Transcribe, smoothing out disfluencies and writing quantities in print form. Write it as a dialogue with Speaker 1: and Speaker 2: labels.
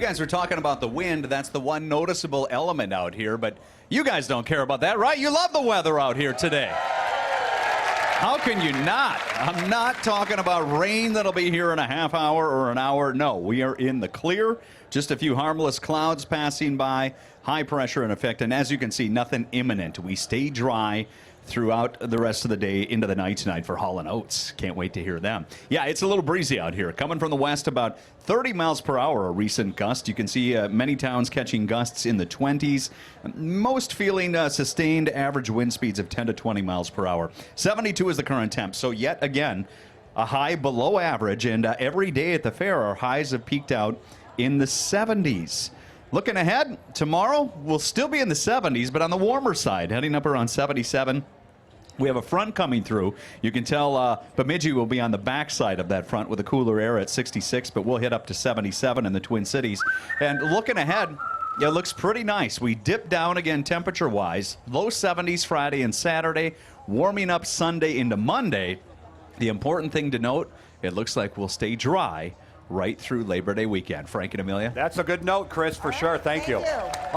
Speaker 1: guys were talking about the wind. That's the one noticeable element out here, but you guys don't care about that, right? You love the weather out here today. How can you not? I'm not talking about rain that'll be here in a half hour or an hour. No, we are in the clear. Just a few harmless clouds passing by, high pressure in effect, and as you can see, nothing imminent. We stay dry throughout the rest of the day into the night tonight for Hall & Oates. Can't wait to hear them. Yeah, it's a little breezy out here. Coming from the west, about 30 miles per hour, a recent gust. You can see many towns catching gusts in the 20s. Most feeling sustained average wind speeds of 10 to 20 miles per hour. 72 is the current temp. So yet again, a high below average. And every day at the fair, our highs have peaked out in the 70s. Looking ahead, tomorrow we'll still be in the 70s, but on the warmer side, heading up around 77. We have a front coming through. You can tell Bemidji will be on the backside of that front with a cooler air at 66, but we'll hit up to 77 in the Twin Cities. And looking ahead, it looks pretty nice. We dip down again temperature-wise. Low 70s Friday and Saturday, warming up Sunday into Monday. The important thing to note, it looks like we'll stay dry right through Labor Day weekend. Frank and Amelia?
Speaker 2: That's a good note, Chris, for sure. Thank you.